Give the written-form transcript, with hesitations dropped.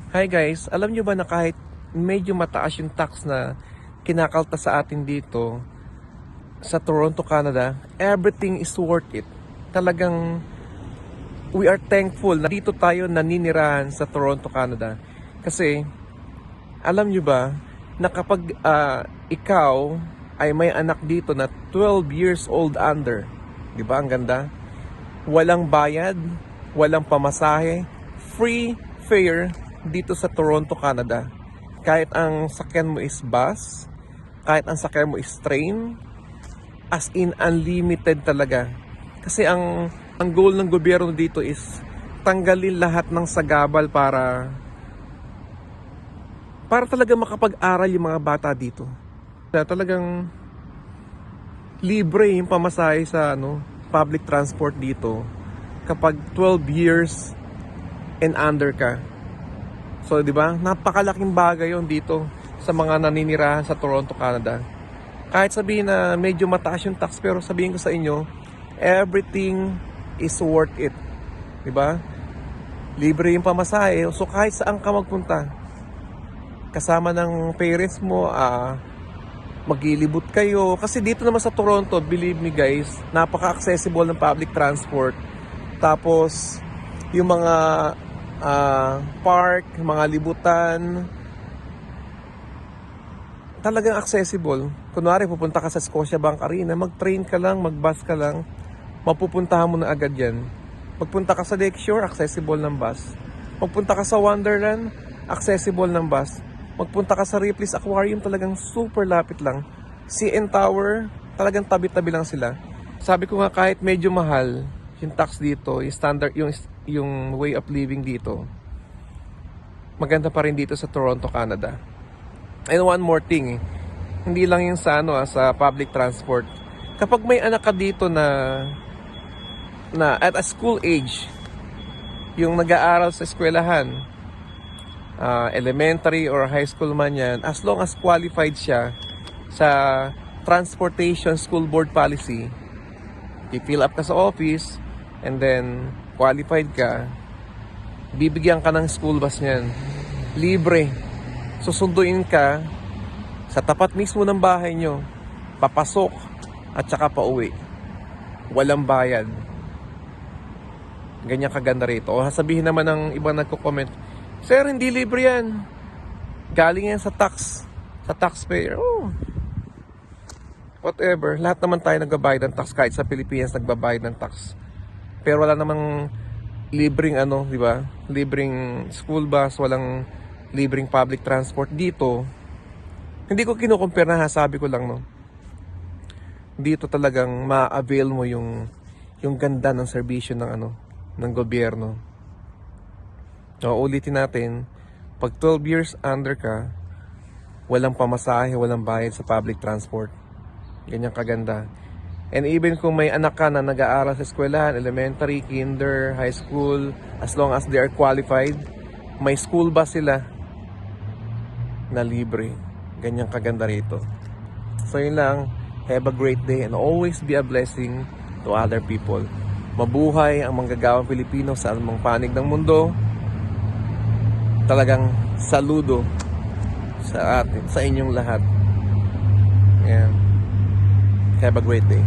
Hi guys, alam nyo ba na kahit medyo mataas yung tax na kinakalta sa atin dito sa Toronto, Canada, everything is worth it. Talagang we are thankful na dito tayo naninirahan sa Toronto, Canada. Kasi alam nyo ba na kapag ikaw ay may anak dito na 12 years old under, di ba ang ganda? Walang bayad, walang pamasahe, free fare dito sa Toronto, Canada. Kahit ang sakyan mo is bus, kahit ang sakyan mo is train, as in unlimited talaga. Kasi ang goal ng gobyerno dito is tanggalin lahat ng sagabal para talaga makapag-aral yung mga bata dito. Talagang libre yung pamasahe sa public transport dito kapag 12 years and under ka. So, di ba? Napakalaking bagay yon dito sa mga naninirahan sa Toronto, Canada. Kahit sabihin na medyo mataas yung tax, pero sabihin ko sa inyo, everything is worth it. Di ba? Libre yung pamasahe. So, kahit saan ka magpunta, kasama ng parents mo, maglilibot kayo. Kasi dito naman sa Toronto, believe me guys, napaka-accessible ng public transport. Tapos, yung mga park, mga libutan, talagang accessible. Kunwari, pupunta ka sa Scotiabank Arena, mag-train ka lang, mag-bus ka lang, mapupuntahan mo na agad yan. Magpunta ka sa Lakeshore, accessible ng bus. Magpunta ka sa Wonderland, accessible ng bus. Magpunta ka sa Ripley's Aquarium, talagang super lapit lang. CN Tower, talagang tabi-tabi lang sila. Sabi ko nga, kahit medyo mahal yung tax dito, yung standard, yung way of living dito, maganda pa rin dito sa Toronto, Canada. And one more thing, hindi lang yung sa sa public transport. Kapag may anak ka dito na at a school age, yung nag-aaral sa eskwelahan, elementary or high school man yan, as long as qualified siya sa Transportation School Board Policy, i-fill up ka sa office, and then qualified ka, bibigyan ka ng school bus niyan. Libre. Susunduin ka sa tapat mismo ng bahay nyo, papasok at saka pauwi. Walang bayad. Ganyan kaganda rito. O sabihin naman ng ibang nagko-comment, Sir, hindi libre yan. Galing yan sa tax. Sa taxpayer. Oh. Whatever. Lahat naman tayo nagbabayad ng tax. Kahit sa Pilipinas nagbabayad ng tax. Pero wala namang libreng di ba? Libreng school bus, walang libreng public transport dito. Hindi ko kinukumpare na, sabi ko lang dito talagang ma-avail mo yung ganda ng serbisyo ng ng gobyerno. Ulitin natin, pag 12 years under ka, walang pamasahe, walang bayad sa public transport. Ganyan kaganda. And even kung may anak ka na nag-aaral sa eskwelahan, elementary, kinder, high school, as long as they are qualified, may school bus sila na libre. Ganyan kaganda rito. So yun lang, have a great day and always be a blessing to other people. Mabuhay ang manggagawang Pilipino sa anumang panig ng mundo. Talagang saludo sa atin, sa inyong lahat. Yan. Have a great day.